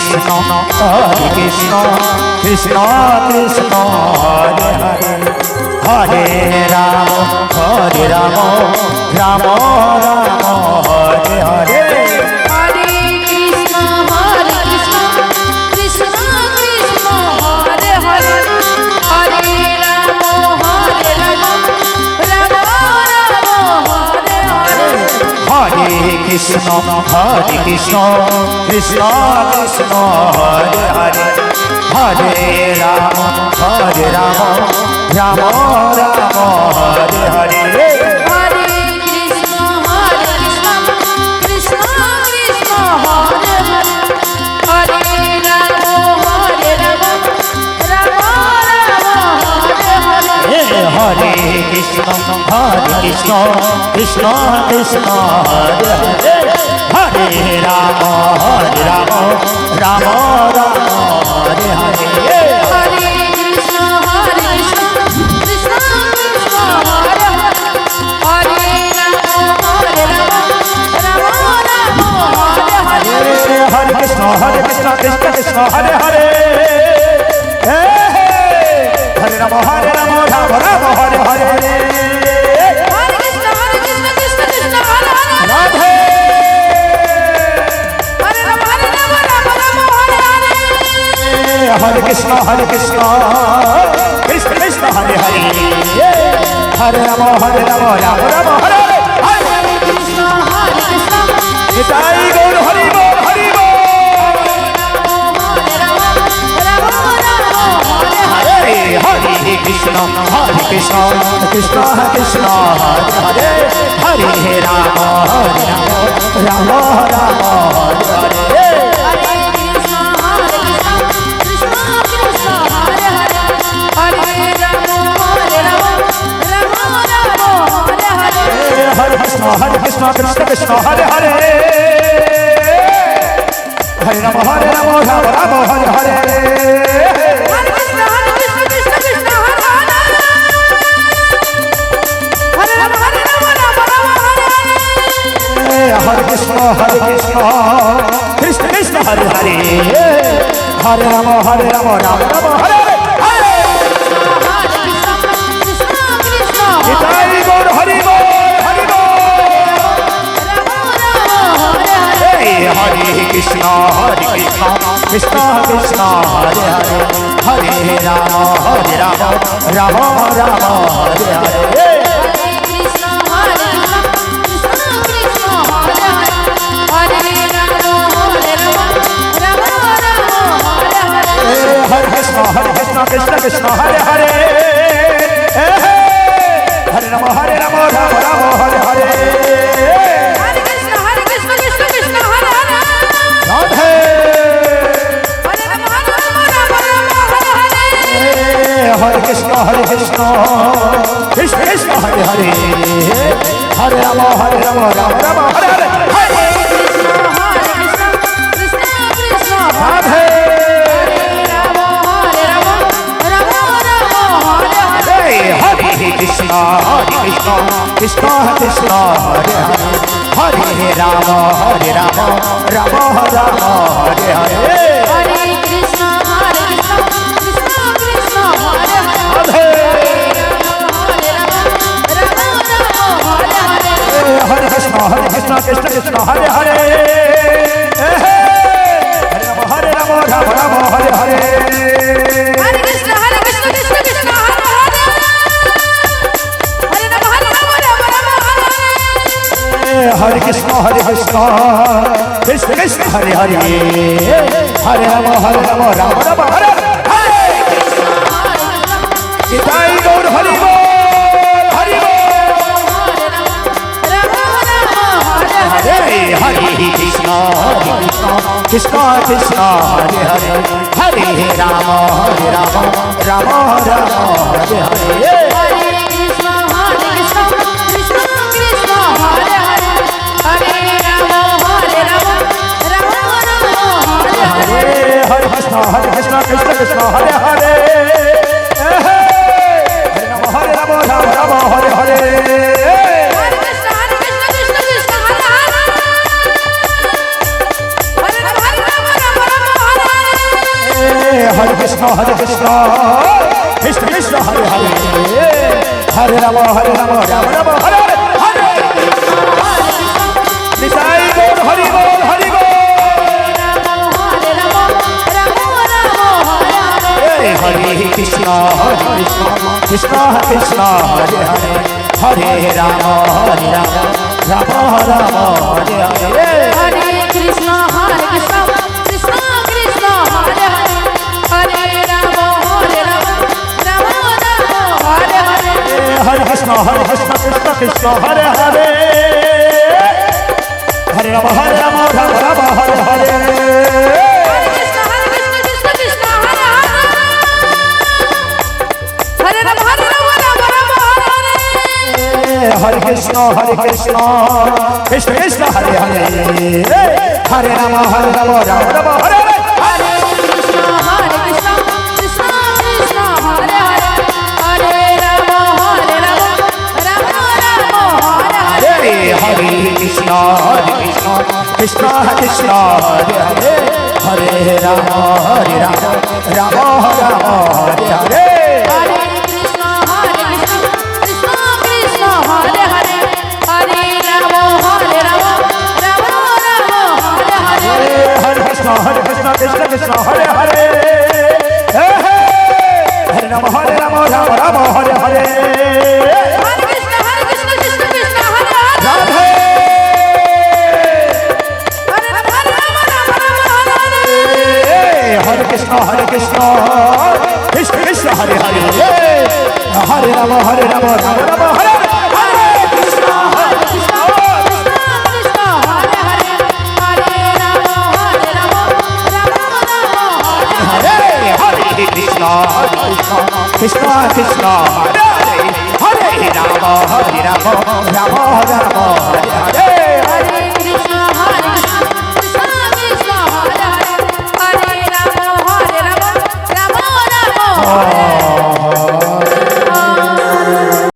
Krishna Hare Krishna Krishna Krishna Hare Hare Hare Ram Ram Ram Hare Hare Hare Krishna Krishna Krishna Hare Hare Hare Ram Ram Ram Hare Hare Hare Krishna Krishna Krishna Hare Hare Hare Ram Ram Ram Hare Hare Hare Krishna Krishna Krishna Hare Hare Hare Ram Ram Ram Hare Hare Hare Krishna Krishna Krishna Hare Hare Hare Ram Ram Ram Hare Hare Hare Krishna Krishna Krishna Hare Hare Hare Ram Ram Ram Hare Hare Hare Krishna Krishna Krishna Hare Hare Hare Ram Ram Ram Hare Hare Hare Krishna Krishna Krishna Hare Hare Radhe Hare Ram Ram Ram Hare Hare Hare Krishna Krishna Krishna Hare Hare Hare Ram Ram Ram Hare Hare Hare Krishna Krishna Nitai Gour Hari ball Hari ball Hare Ram Ram Hare Hare Hare Krishna Krishna Krishna Krishna Hare Hare Hare Ram Ram Ram Hare Hare Krishna Krishna Krishna Hare Hare Hare Ram Ram Ram Hare Hare Hare Krishna Krishna Krishna Hare Hare Hare Ram Ram Ram Hare Hare Hare Krishna Krishna Krishna Hare Hare Hare Ram Ram Hare Hare Hare Krishna Krishna Krishna Hare Hare Hare Ram Ram Ram Hare Hare Hare Krishna Krishna Krishna Nitai Gour Hari ball Hari ball Hare Hare Hare Krishna Krishna Krishna Hare Hare Hare Ram Ram Ram Hare Hare Hare Krishna Krishna Krishna Hare Hare Hare Ram Ram Ram Hare Hare Hare Krishna Krishna Krishna Hare Hare Hare Ram Ram Ram Hare Hare Hare Krishna Krishna Krishna Hare Hare Radhe Hare Ram Ram Hare Hare Hare Krishna Krishna Krishna Hare Hare Hare Ram Ram Ram Hare Hare Hare Krishna Krishna Krishna Radhe Ram Ram Hare Hare Hare Krishna Krishna Krishna Hare Hare Hare Ram Ram Ram Hare Hare Hare Krishna Krishna Krishna Hare Hare Hare Krishna Krishna Krishna Hare Hare Hare Ram Ram Hare Hare Hare Krishna Krishna Krishna Hare Hare Hare Ram Ram Hare Hare Hare Krishna Krishna Krishna Hare Hare Hare Ram Ram Ram Hare Hare Nitai Gour Hari ball Hari ball Hare Hare Krishna Krishna Krishna Hare Hare Hare Ram Ram Ram Hare Hare Hare Krishna Krishna Krishna Hare Hare Hare Ram Ram Hare Hare Hare Krishna Krishna Krishna Hare Hare Hare Ram Ram Hare Hare Hare Krishna Krishna Krishna Hare Hare Hare Ram Ram Hare Krishna Krishna Hare Hare Hare Ram Ram Ram Hare Hare Hare Nitai Gour Hari ball Hari ball Hare Krishna Krishna Krishna Hare Hare Hare Ram Ram Ram Hare Hare Hare Krishna, Krishna Krishna, Hare Hare, Hare Rama, Rama Rama, Hare Hare. Hare Krishna, Krishna Krishna, Hare Hare, Hare Rama, Rama Rama, Hare Hare. Hare Krishna, Krishna Krishna, Hare Hare, Hare Rama, Rama Rama, Hare Hare. Hare Krishna, Krishna Krishna, Hare Hare, Hare Rama, Rama Rama, Hare Hare. Hare Krishna, Krishna Krishna, Hare Hare, Hare Rama, Rama Rama, Hare Hare. Hare Krishna, Krishna Krishna, Hare Hare, Hare Rama, Rama Rama, Hare Hare. Hare Krishna, Krishna Krishna, Hare Hare, Hare Rama, Rama Rama, Hare Hare. Hare Krishna, Krishna Krishna, Hare Hare, Hare Rama, Rama Rama, Hare Hare. Hare Krishna, Krishna Krishna, Hare Hare, Radhe, Hare Rama, Rama Rama, Hare Hare. Hare Krishna, Krishna Krishna, Hare Hare, Hare Rama, Rama Rama, Hare Hare. Hare Krishna, Krishna Krishna, Hare Hare, Hare Rama, Rama Rama, Hare Hare. Hare Krishna, Krishna Krishna, Hare Hare, Hare Rama, Rama Rama, Hare Hare.